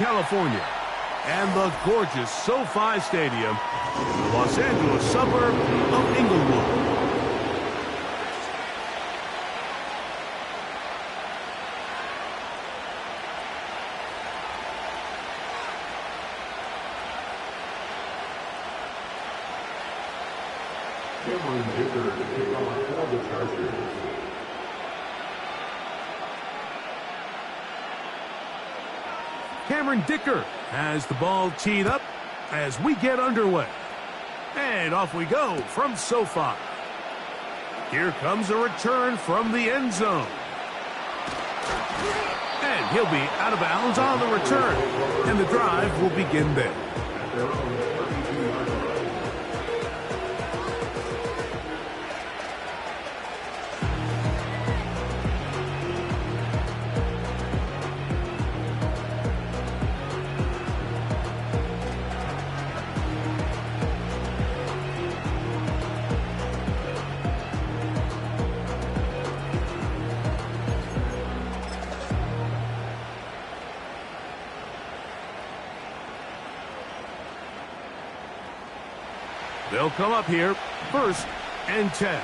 California, and the gorgeous SoFi Stadium in the Los Angeles suburb of Inglewood. Cameron Dicker has the ball teed up as we get underway. And off we go from SoFi. Here comes a return from the end zone. And he'll be out of bounds on the return. And the drive will begin there. They'll come up here, 1st and 10.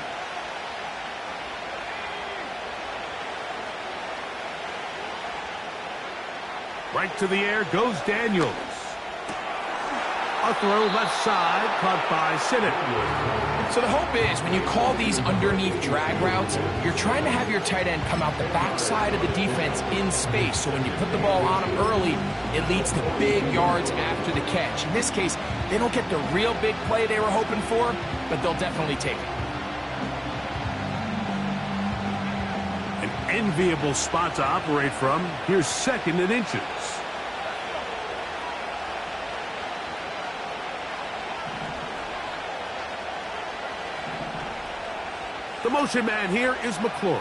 Right to the air goes Daniels. A throw left side, caught by Sinnott. So the hope is when you call these underneath drag routes, you're trying to have your tight end come out the backside of the defense in space. So when you put the ball on him early, it leads to big yards after the catch. In this case, they don't get the real big play they were hoping for, but they'll definitely take it. An enviable spot to operate from. Here's 2nd and inches. The motion man here is McClure.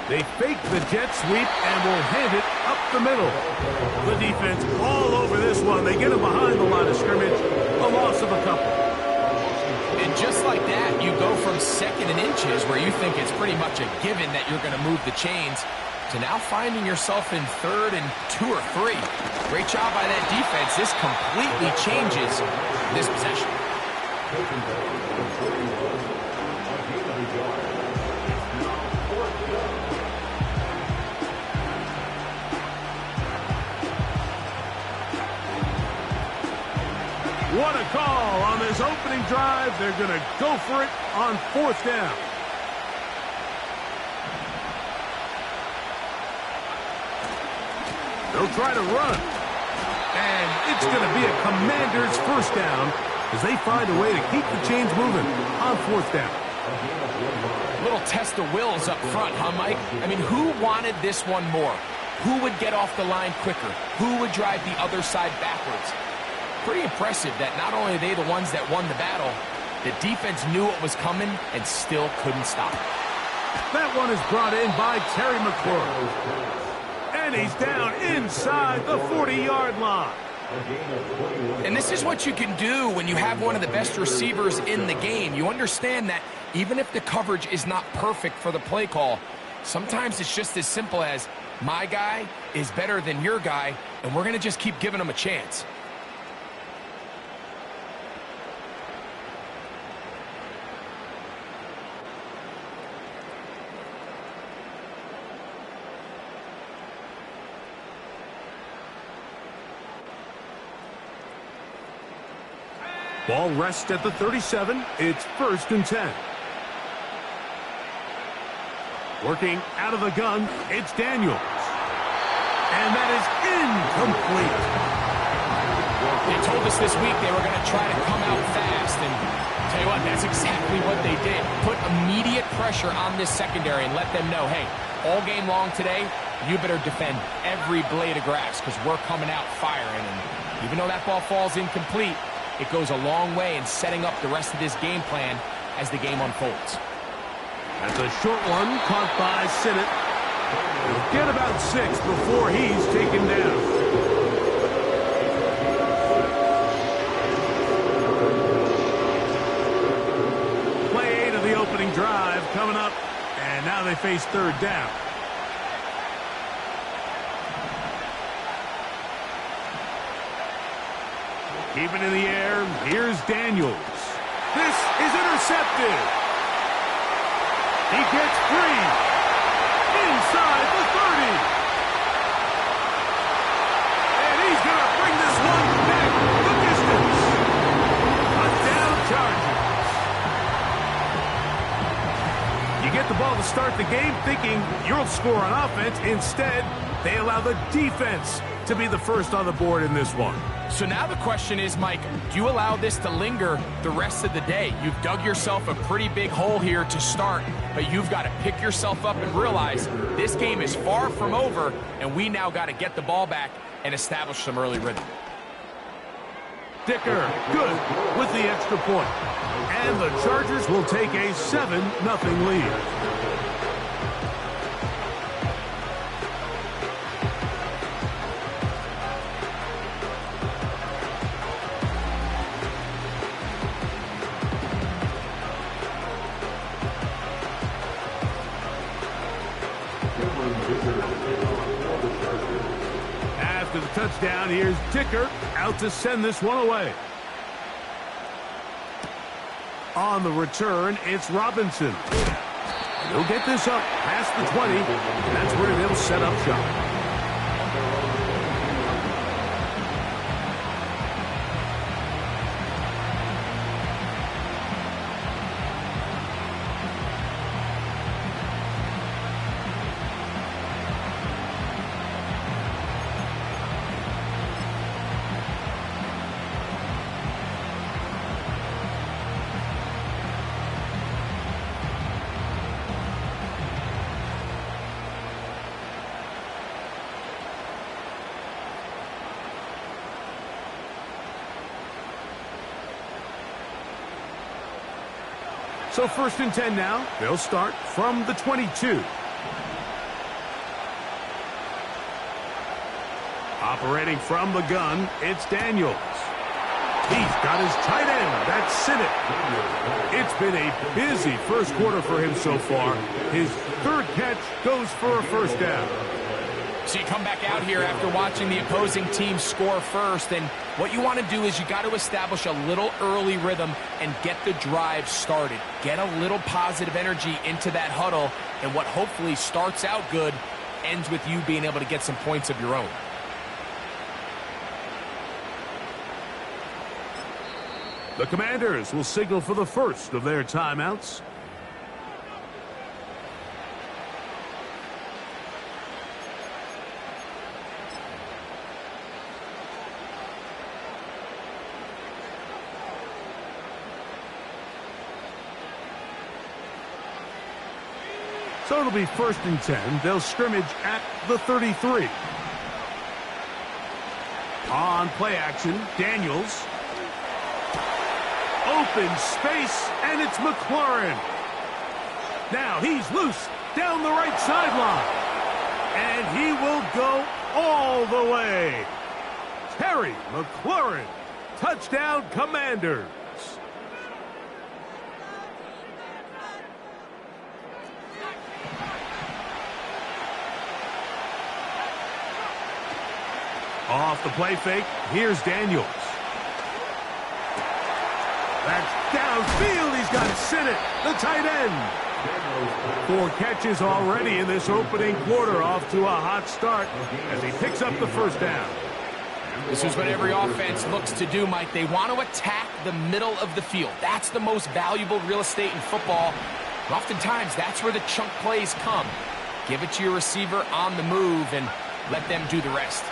They fake the jet sweep and will hand it up the middle. The defense all over this one. They get him behind the line of scrimmage. A loss of a couple. And just like that, you go from 2nd and inches, where you think it's pretty much a given that you're going to move the chains, to now finding yourself in 3rd and 2 or 3. Great job by that defense. This completely changes this possession. What a call on this opening drive. They're going to go for it on 4th down. They'll try to run. And it's going to be a Commander's 1st down as they find a way to keep the chains moving on 4th down. A little test of wills up front, huh, Mike? I mean, who wanted this one more? Who would get off the line quicker? Who would drive the other side backwards? Pretty impressive that not only are they the ones that won the battle, the defense knew what was coming and still couldn't stop it. That one is brought in by Terry McClure. And he's down inside the 40-yard line. And this is what you can do when you have one of the best receivers in the game. You understand that even if the coverage is not perfect for the play call, sometimes it's just as simple as, my guy is better than your guy, and we're going to just keep giving him a chance. Ball rests at the 37. It's 1st and 10. Working out of the gun, it's Daniels. And that is incomplete. They told us this week they were going to try to come out fast. And tell you what, that's exactly what they did. Put immediate pressure on this secondary and let them know, hey, all game long today, you better defend every blade of grass because we're coming out firing. And even though that ball falls incomplete, it goes a long way in setting up the rest of this game plan as the game unfolds. That's a short one caught by Sinnott. He'll get about 6 before he's taken down. Play 8 of the opening drive coming up, and now they face 3rd down. Keep it in the air. Here's Daniels. This is intercepted. He gets free. Inside the 30. And he's going to bring this one back the distance. Touchdown Chargers. You get the ball to start the game thinking you'll score on offense. Instead, they allow the defense to be the first on the board in this one. So now the question is, Mike, do you allow this to linger the rest of the day? You've dug yourself a pretty big hole here to start, but you've got to pick yourself up and realize this game is far from over, and we now got to get the ball back and establish some early rhythm. Dicker, good with the extra point. And the Chargers will take a 7-0 lead. After the touchdown, here's Dicker out to send this one away. On the return, it's Robinson. He'll get this up past the 20, and that's where they'll set up shop. So 1st and 10 now. They'll start from the 22. Operating from the gun, it's Daniels. He's got his tight end. That's Sinnott. It's been a busy first quarter for him so far. His 3rd catch goes for a first down. So you come back out here after watching the opposing team score first, and what you want to do is you got to establish a little early rhythm and get the drive started. Get a little positive energy into that huddle, and what hopefully starts out good ends with you being able to get some points of your own. The Commanders will signal for the first of their timeouts. So it'll be 1st and 10. They'll scrimmage at the 33. On play action, Daniels. Open space, and it's McLaurin. Now he's loose down the right sideline. And he will go all the way. Terry McLaurin. Touchdown, Commanders. Off the play fake, here's Daniels. That's downfield. He's got Sinnott, the tight end. 4 catches already in this opening quarter, off to a hot start as he picks up the first down. This is what every offense looks to do, Mike. They want to attack the middle of the field. That's the most valuable real estate in football. And oftentimes, that's where the chunk plays come. Give it to your receiver on the move and let them do the rest.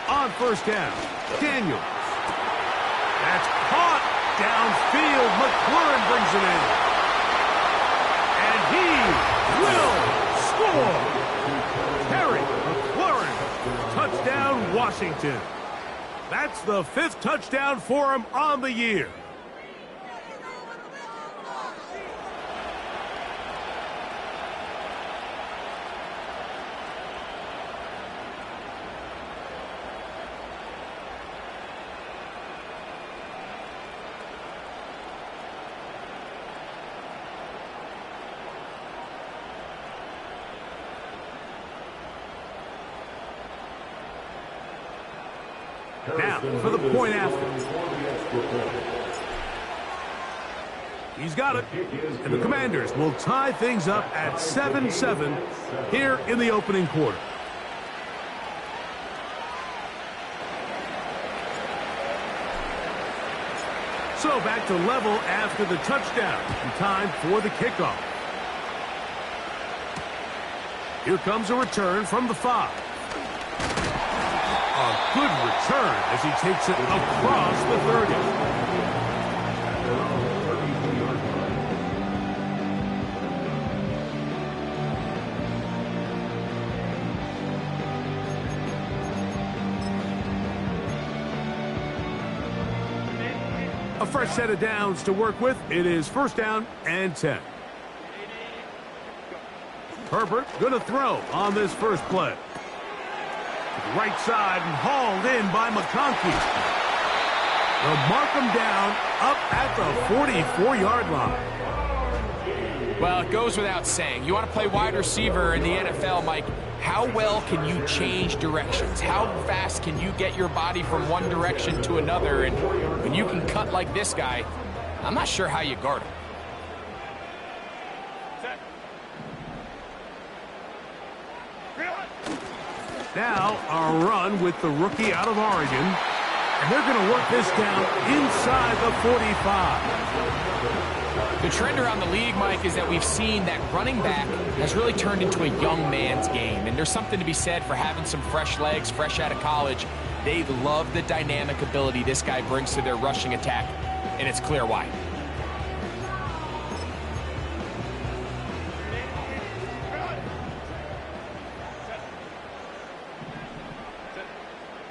On first down, Daniels. That's caught downfield. McLaurin brings it in. And he will score. Terry McLaurin, touchdown Washington. That's the 5th touchdown for him on the year. Now, for the point after. He's got it. And the Commanders will tie things up at 7-7 here in the opening quarter. So back to level after the touchdown. And time for the kickoff. Here comes a return from the 5. A good return as he takes it across the 30. A fresh set of downs to work with. It is first down and 10. Herbert going to throw on this first play. Right side and hauled in by McConkey. They'll mark him down up at the 44-yard line. Well, it goes without saying. You want to play wide receiver in the NFL, Mike. How well can you change directions? How fast can you get your body from one direction to another? And when you can cut like this guy, I'm not sure how you guard him. Now, a run with the rookie out of Oregon. And they're going to work this down inside the 45. The trend around the league, Mike, is that we've seen that running back has really turned into a young man's game. And there's something to be said for having some fresh legs, fresh out of college. They love the dynamic ability this guy brings to their rushing attack. And it's clear why.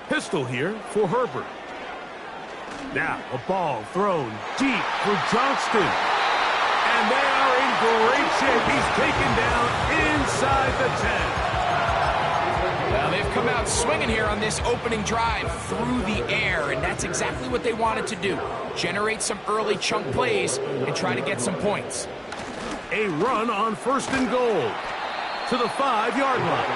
Pistol here for Herbert. Now a ball thrown deep for Johnston. And they are in great shape. He's taken down inside the 10. Well, they've come out swinging here on this opening drive through the air, and that's exactly what they wanted to do. Generate some early chunk plays and try to get some points. A run on first and goal to the 5-yard line.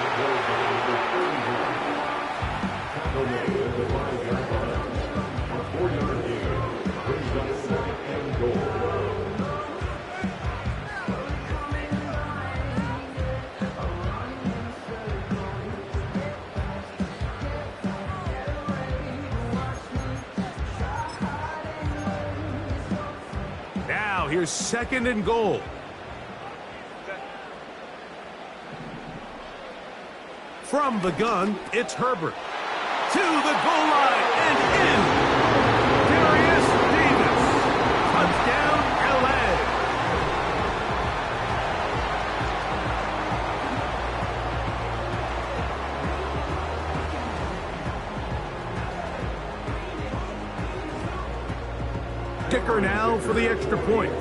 Now here's second and goal. From the gun, it's Herbert. To the goal line and in. Darius Davis. Touchdown, LA. Kicker now for the extra point.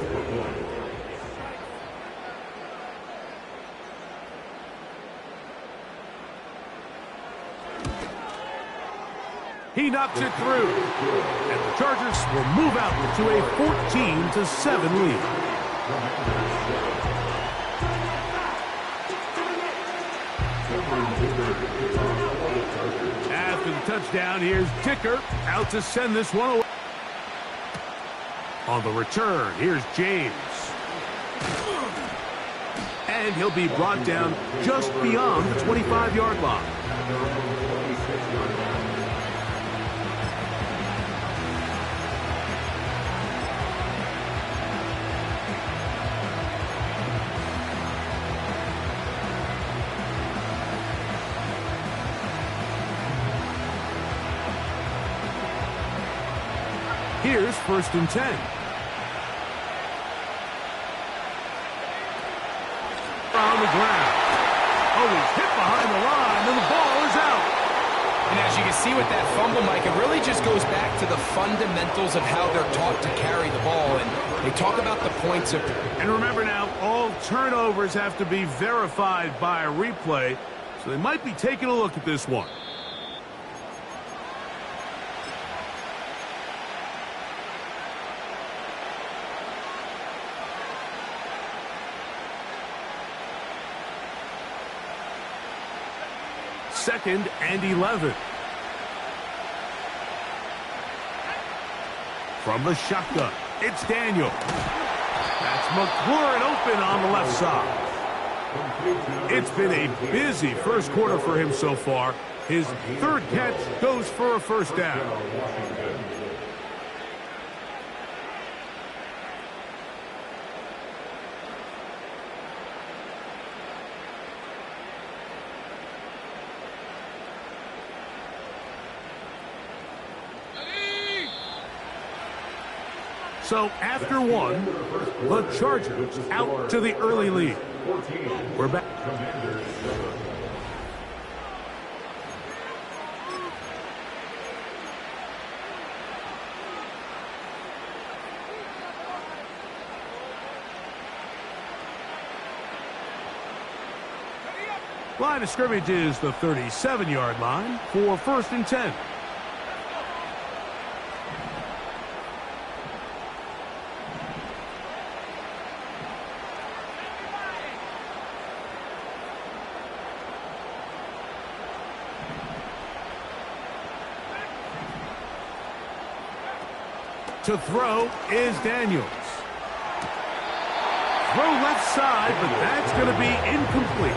He knocks it through. And the Chargers will move out to a 14-7 lead. After the touchdown, here's Dicker out to send this one away. On the return, here's James. And he'll be brought down just beyond the 25-yard line. Here's first and 10. On the ground. Oh, he's hit behind the line, and the ball is out. And as you can see with that fumble, Mike, it really just goes back to the fundamentals of how they're taught to carry the ball. And they talk about the points of... And remember now, all turnovers have to be verified by a replay, so they might be taking a look at this one. Second and 11. From the shotgun, it's Daniel. That's McLaurin open on the left side. It's been a busy first quarter for him so far. His third catch goes for a first down. So after one, the Chargers out to the early lead. We're back. Line of scrimmage is the 37-yard line for 1st and 10. To throw is Daniels. Throw left side, but that's going to be incomplete.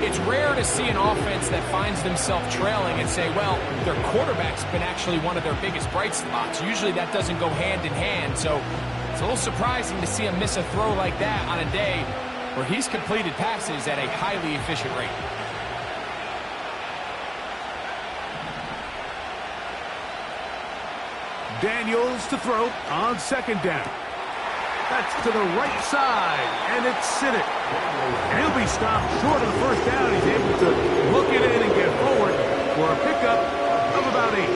It's rare to see an offense that finds themselves trailing and say, well, their quarterback's been actually one of their biggest bright spots. Usually that doesn't go hand in hand, so it's a little surprising to see him miss a throw like that on a day where he's completed passes at a highly efficient rate. Daniels to throw on 2nd down. That's to the right side, and it's Siddick. And he'll be stopped short of the first down. He's able to look it in and get forward for a pickup of about 8.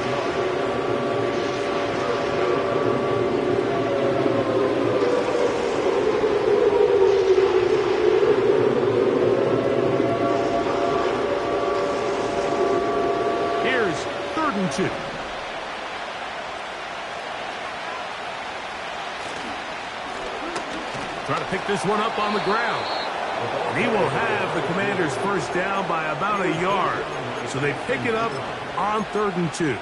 Here's 3rd and 2. Trying to pick this one up on the ground. And he will have the Commanders' first down by about a yard. So they pick it up on 3rd and 2.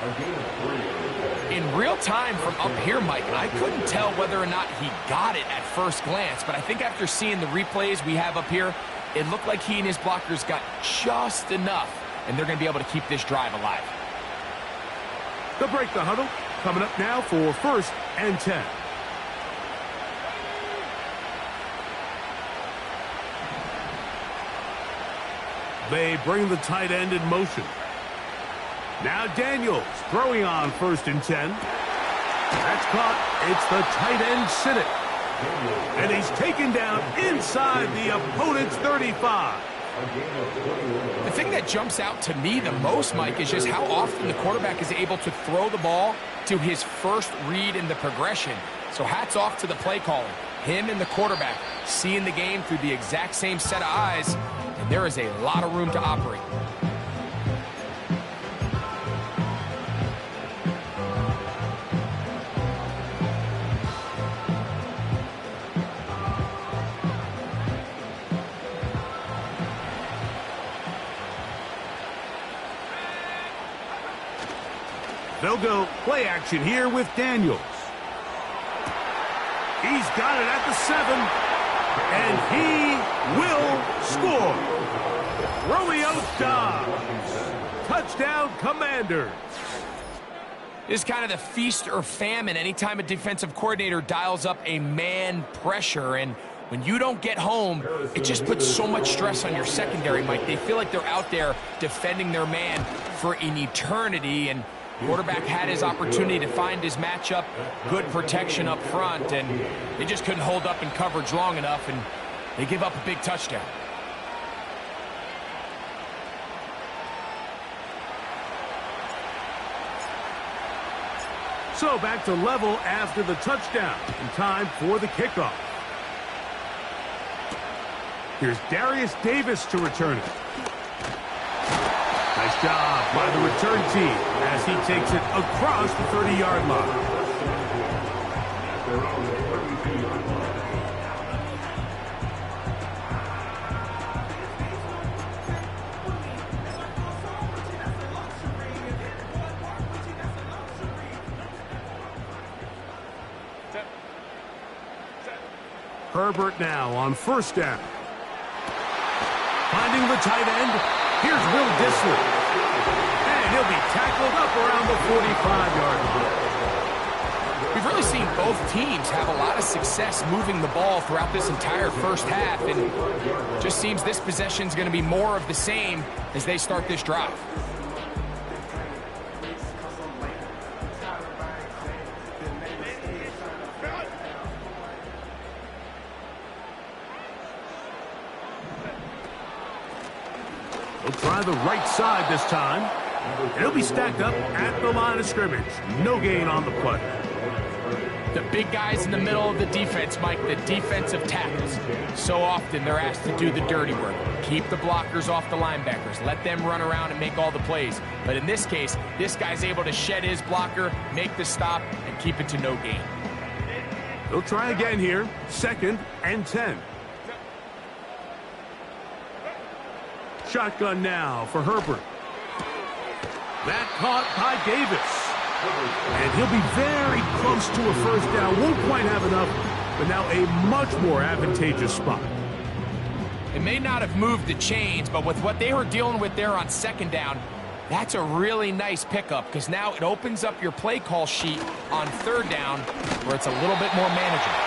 In real time from up here, Mike, I couldn't tell whether or not he got it at first glance, but I think after seeing the replays we have up here, it looked like he and his blockers got just enough, and they're going to be able to keep this drive alive. They'll break the huddle. Coming up now for 1st and 10. They bring the tight end in motion. Now Daniels throwing on 1st and 10. That's caught. It's the tight end Siddick. And he's taken down inside the opponent's 35. The thing that jumps out to me the most, Mike, is just how often the quarterback is able to throw the ball to his first read in the progression. So hats off to the play calling. Him and the quarterback seeing the game through the exact same set of eyes, and there is a lot of room to operate. They'll go play action here with Daniels. He's got it at the 7, and he will score. Romeo Dobbs. Touchdown, Commanders. This is kind of the feast or famine anytime a defensive coordinator dials up a man pressure, and when you don't get home, it just puts so much stress on your secondary, Mike. They feel like they're out there defending their man for an eternity, and quarterback had his opportunity to find his matchup, good protection up front, and they just couldn't hold up in coverage long enough, and they give up a big touchdown. So back to level after the touchdown, in time for the kickoff. Here's Darius Davis to return it. Nice job by the return team as he takes it across the 30-yard line. Herbert now on first down. Finding the tight end. Here's Will Dissly. And he'll be tackled up around the 45-yard line. We've really seen both teams have a lot of success moving the ball throughout this entire first half, and just seems this possession's going to be more of the same as they start this drive. He'll try the right side this time. And he'll be stacked up at the line of scrimmage. No gain on the play. The big guys in the middle of the defense, Mike, the defensive tackles. So often they're asked to do the dirty work. Keep the blockers off the linebackers. Let them run around and make all the plays. But in this case, this guy's able to shed his blocker, make the stop, and keep it to no gain. They'll try again here. 2nd and 10. Shotgun now for Herbert. That caught by Davis. And he'll be very close to a first down. Won't quite have enough, but now a much more advantageous spot. It may not have moved the chains, but with what they were dealing with there on 2nd down, that's a really nice pickup because now it opens up your play call sheet on 3rd down where it's a little bit more manageable.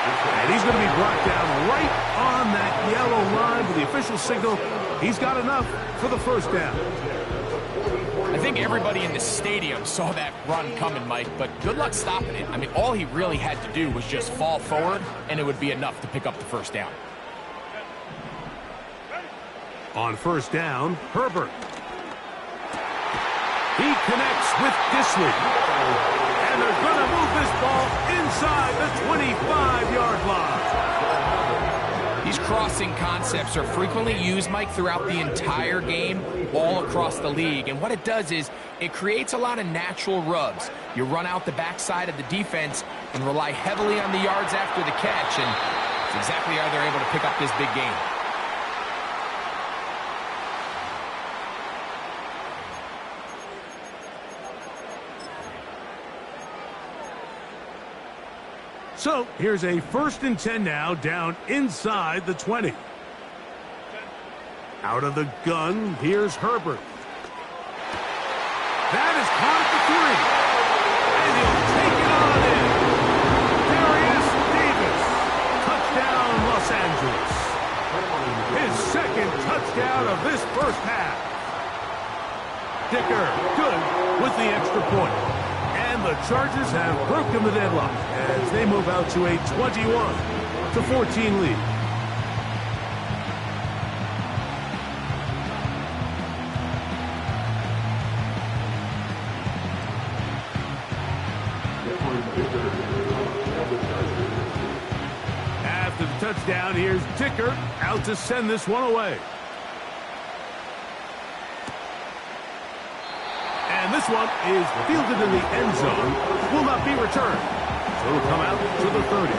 And he's going to be brought down right on that yellow line with the official signal. He's got enough for the first down. I think everybody in the stadium saw that run coming, Mike, but good luck stopping it. I mean, all he really had to do was just fall forward, and it would be enough to pick up the first down. On first down, Herbert. He connects with Dissly. And they're going to move this ball inside the 25-yard line. These crossing concepts are frequently used, Mike, throughout the entire game, all across the league. And what it does is it creates a lot of natural rubs. You run out the backside of the defense and rely heavily on the yards after the catch, and it's exactly how they're able to pick up this big game. So here's a 1st and 10 now, down inside the 20. Out of the gun, here's Herbert. That is caught at the 3. And he'll take it on in. Darius Davis. Touchdown, Los Angeles. His 2nd touchdown of this first half. Dicker, good with the extra point. And the Chargers have broken the deadlock as they move out to a 21-14 lead. After the touchdown, here's Dicker out to send this one away. And this one is fielded in the end zone. Will not be returned. So it'll come out to the 30.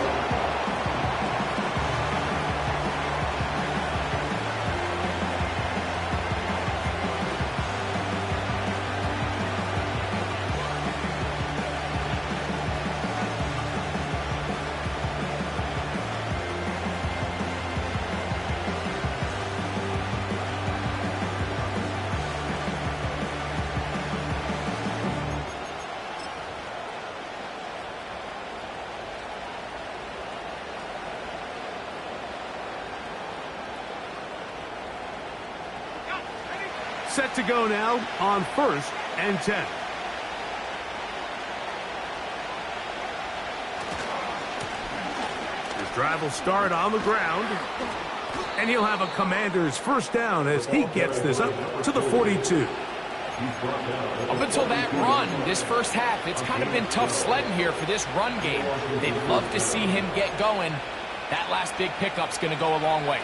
Set to go now on 1st and 10. His drive will start on the ground. And he'll have a Commander's first down as he gets this up to the 42. Up until that run, this first half, it's kind of been tough sledding here for this run game. They'd love to see him get going. That last big pickup's going to go a long way.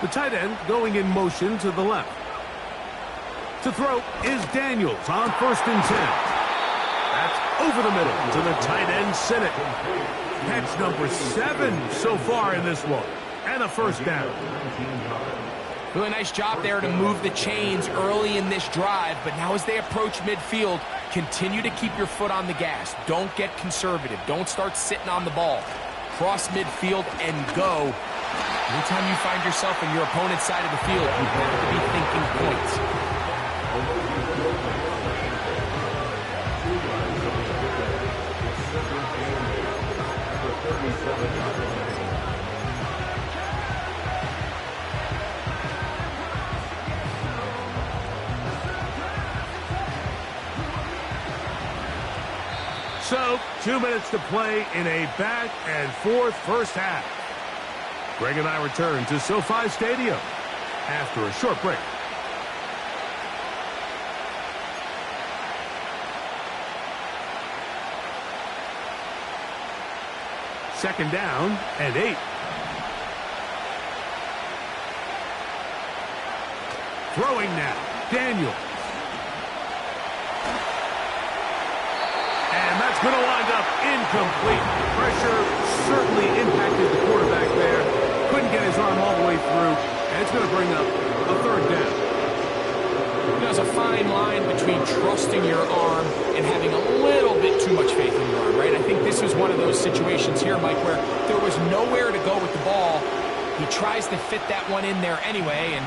The tight end going in motion to the left. To throw is Daniels on 1st and 10. That's over the middle to the tight end, Sinnott. Catch number 7 so far in this one. And a first down. Really nice job there to move the chains early in this drive, but now as they approach midfield, continue to keep your foot on the gas. Don't get conservative. Don't start sitting on the ball. Cross midfield and go. Anytime you find yourself in your opponent's side of the field, you have to be thinking points. So, 2 minutes to play in a back-and-forth first half. Greg and I return to SoFi Stadium after a short break. Second down and 8. Throwing now, Daniel. And that's going to wind up incomplete. Pressure certainly impacted the quarterback there. Couldn't get his arm all the way through. And it's going to bring up a third down. There's a fine line between trusting your arm and having a little bit too much faith in your arm, right? I think this was one of those situations here, Mike, where there was nowhere to go with the ball. He tries to fit that one in there anyway, and